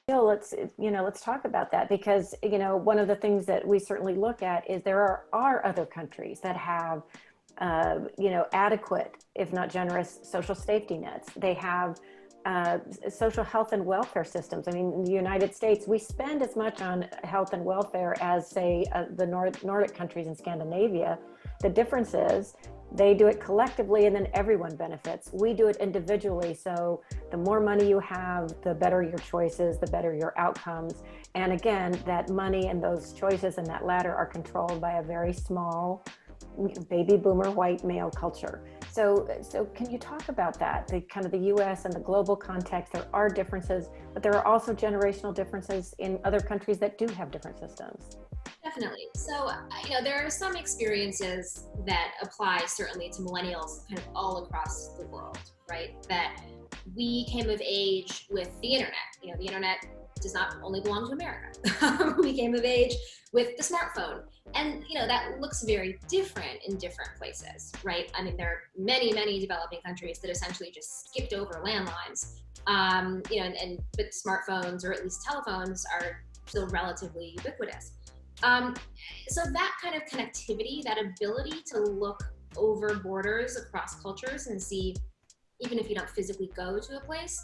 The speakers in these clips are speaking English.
let's talk about that, because, one of the things that we certainly look at is there are other countries that have, adequate, if not generous, social safety nets. They have social health and welfare systems. I mean, in the United States, we spend as much on health and welfare as, say, the Nordic countries in Scandinavia. The difference is they do it collectively and then everyone benefits. We do it individually. So the more money you have, the better your choices, the better your outcomes. And again, that money and those choices and that ladder are controlled by a very small baby boomer white male culture. So can you talk about that? The kind of the US and the global context, there are differences, but there are also generational differences in other countries that do have different systems. Definitely. So, there are some experiences that apply certainly to millennials kind of all across the world, right? That we came of age with the internet. The internet does not only belong to America. We came of age with the smartphone. And, that looks very different in different places, right? I mean, there are many, many developing countries that essentially just skipped over landlines, but smartphones, or at least telephones, are still relatively ubiquitous. So that kind of connectivity, that ability to look over borders across cultures and see, even if you don't physically go to a place,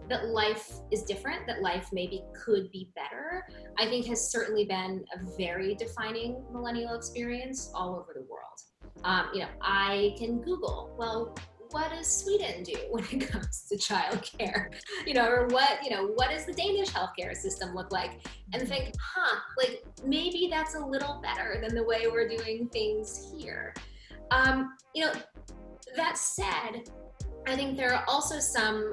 that life is different, that life maybe could be better, I think has certainly been a very defining millennial experience all over the world. I can Google, well, what does Sweden do when it comes to childcare? Or what does the Danish healthcare system look like? And think, maybe that's a little better than the way we're doing things here. That said, I think there are also some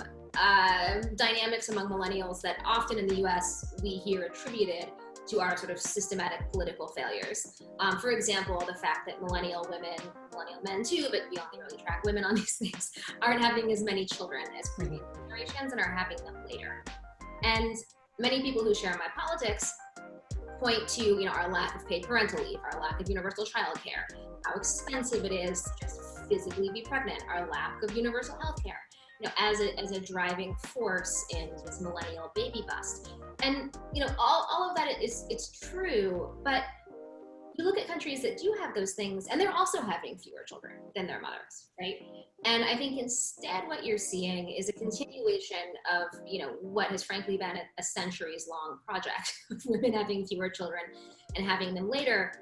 dynamics among millennials that often in the US we hear attributed to our sort of systematic political failures. For example, the fact that millennial women, millennial men too, but we only really track women on these things, aren't having as many children as previous generations and are having them later. And many people who share my politics point to, our lack of paid parental leave, our lack of universal childcare, how expensive it is to just physically be pregnant, our lack of universal health care, as a driving force in this millennial baby bust. And, all of that it's true, but you look at countries that do have those things and they're also having fewer children than their mothers, right? And I think instead what you're seeing is a continuation of, what has frankly been a centuries long project of women having fewer children and having them later,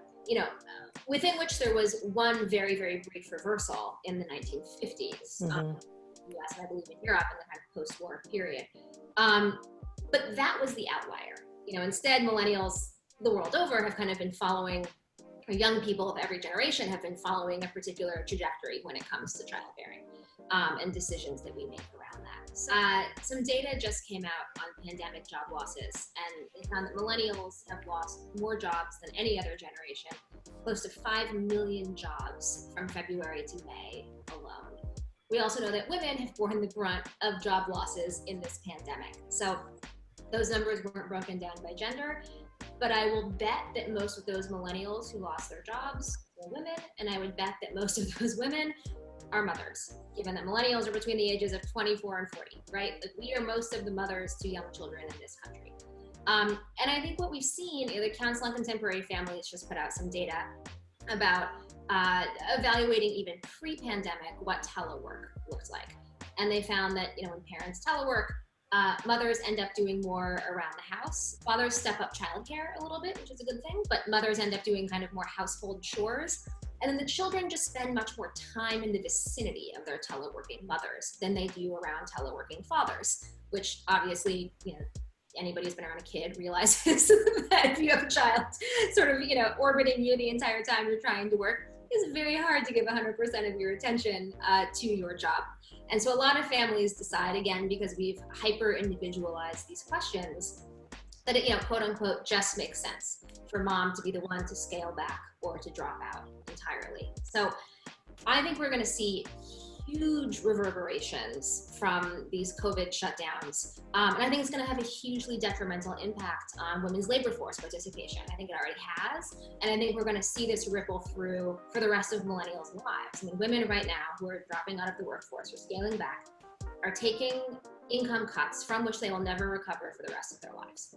within which there was one very, very brief reversal in the 1950s. US and I believe in Europe in the kind of post-war period. But that was the outlier. Instead, millennials the world over have kind of been following, or young people of every generation have been following a particular trajectory when it comes to childbearing and decisions that we make around that. So, some data just came out on pandemic job losses, and they found that millennials have lost more jobs than any other generation, close to 5 million jobs from February to May alone. We also know that women have borne the brunt of job losses in this pandemic. So those numbers weren't broken down by gender, but I will bet that most of those millennials who lost their jobs were women, and I would bet that most of those women are mothers, given that millennials are between the ages of 24 and 40, right? Like, we are most of the mothers to young children in this country. And I think what we've seen, the Council on Contemporary Families just put out some data about evaluating even pre-pandemic what telework looks like. And they found that, when parents telework, mothers end up doing more around the house. Fathers step up childcare a little bit, which is a good thing, but mothers end up doing kind of more household chores. And then the children just spend much more time in the vicinity of their teleworking mothers than they do around teleworking fathers, which obviously, anybody who's been around a kid realizes that if you have a child sort of, orbiting you the entire time you're trying to work, it's very hard to give 100% of your attention to your job. And so a lot of families decide, again, because we've hyper-individualized these questions, that it, quote unquote, just makes sense for mom to be the one to scale back or to drop out entirely. So I think we're going to see huge reverberations from these COVID shutdowns. And I think it's going to have a hugely detrimental impact on women's labor force participation. I think it already has. And I think we're going to see this ripple through for the rest of millennials' lives. I mean, women right now who are dropping out of the workforce or scaling back are taking income cuts from which they will never recover for the rest of their lives.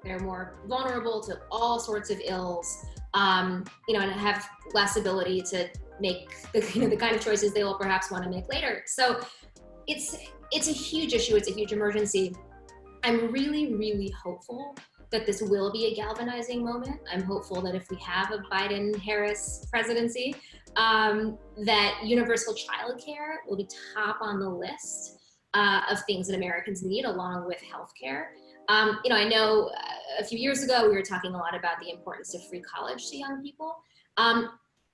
They're more vulnerable to all sorts of ills, and have less ability to make the kind of choices they will perhaps want to make later. So it's a huge issue. It's a huge emergency. I'm really, really hopeful that this will be a galvanizing moment. I'm hopeful that if we have a Biden-Harris presidency, that universal childcare will be top on the list of things that Americans need, along with healthcare. I know a few years ago we were talking a lot about the importance of free college to young people.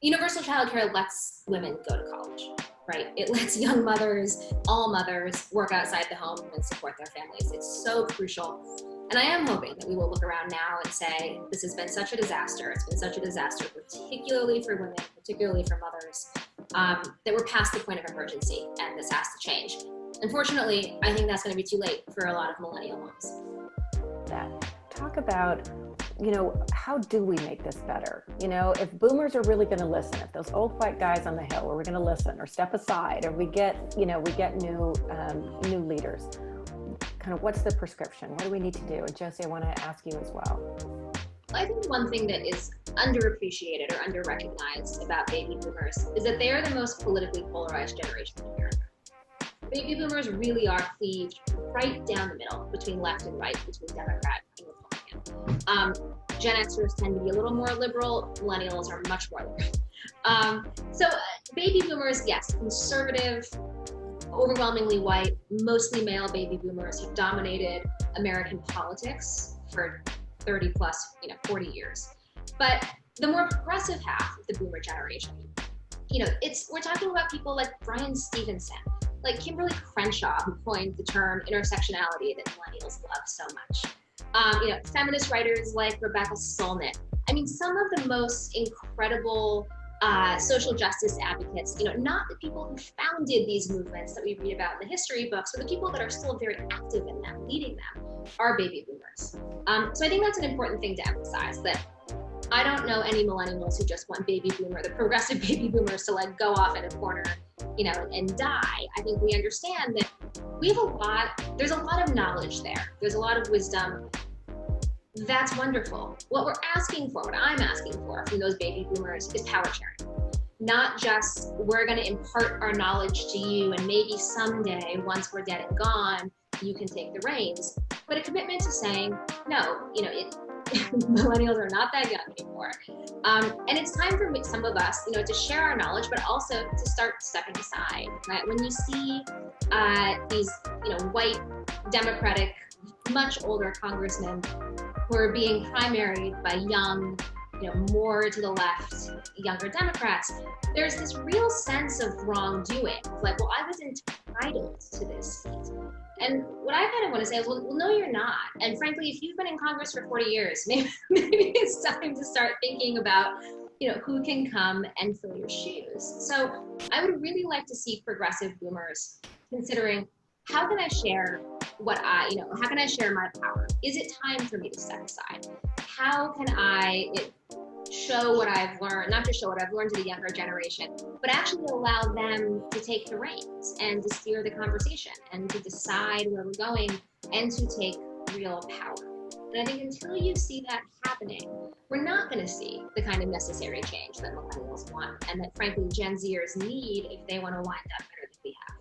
Universal childcare lets women go to college, right? It lets young mothers, all mothers, work outside the home and support their families. It's so crucial. And I am hoping that we will look around now and say, this has been such a disaster. It's been such a disaster, particularly for women, particularly for mothers, that we're past the point of emergency and this has to change. Unfortunately, I think that's going to be too late for a lot of millennial moms. Talk about, how do we make this better? If boomers are really going to listen, if those old white guys on the hill are going to listen or step aside, or we get new leaders, kind of what's the prescription? What do we need to do? And Josie, I want to ask you as well. I think one thing that is underappreciated or underrecognized about baby boomers is that they are the most politically polarized generation in America. Baby boomers really are cleaved right down the middle between left and right, between Democrat and Republican. Gen Xers tend to be a little more liberal. Millennials are much more liberal. So baby boomers, yes, conservative, overwhelmingly white, mostly male baby boomers have dominated American politics for 30 plus, 40 years. But the more progressive half of the boomer generation, we're talking about people like Brian Stevenson, like Kimberly Crenshaw, who coined the term intersectionality that millennials love so much. Feminist writers like Rebecca Solnit. I mean, some of the most incredible social justice advocates, not the people who founded these movements that we read about in the history books, but the people that are still very active in them, leading them, are baby boomers. So I think that's an important thing to emphasize, that I don't know any millennials who just want baby boomer, the progressive baby boomers, to go off in a corner, and die. I think we understand that there's a lot of knowledge there. There's a lot of wisdom. That's wonderful. What I'm asking for from those baby boomers is power sharing. Not just, we're going to impart our knowledge to you and maybe someday, once we're dead and gone, you can take the reins, but a commitment to saying, no, millennials are not that young anymore. And it's time for some of us, to share our knowledge, but also to start stepping aside, right? When you see these, white, Democratic, much older congressmen who are being primaried by young, more to the left, younger Democrats, there's this real sense of wrongdoing. Like, well, I was entitled to this seat. And what I kind of want to say is, well, no, you're not. And frankly, if you've been in Congress for 40 years, maybe it's time to start thinking about, who can come and fill your shoes. So I would really like to see progressive boomers considering, how can I share how can I share my power? Is it time for me to step aside? How can I show what I've learned, not just show what I've learned to the younger generation, but actually allow them to take the reins and to steer the conversation and to decide where we're going and to take real power. And I think until you see that happening, we're not going to see the kind of necessary change that millennials want and that, frankly, Gen Zers need if they want to wind up better than we have.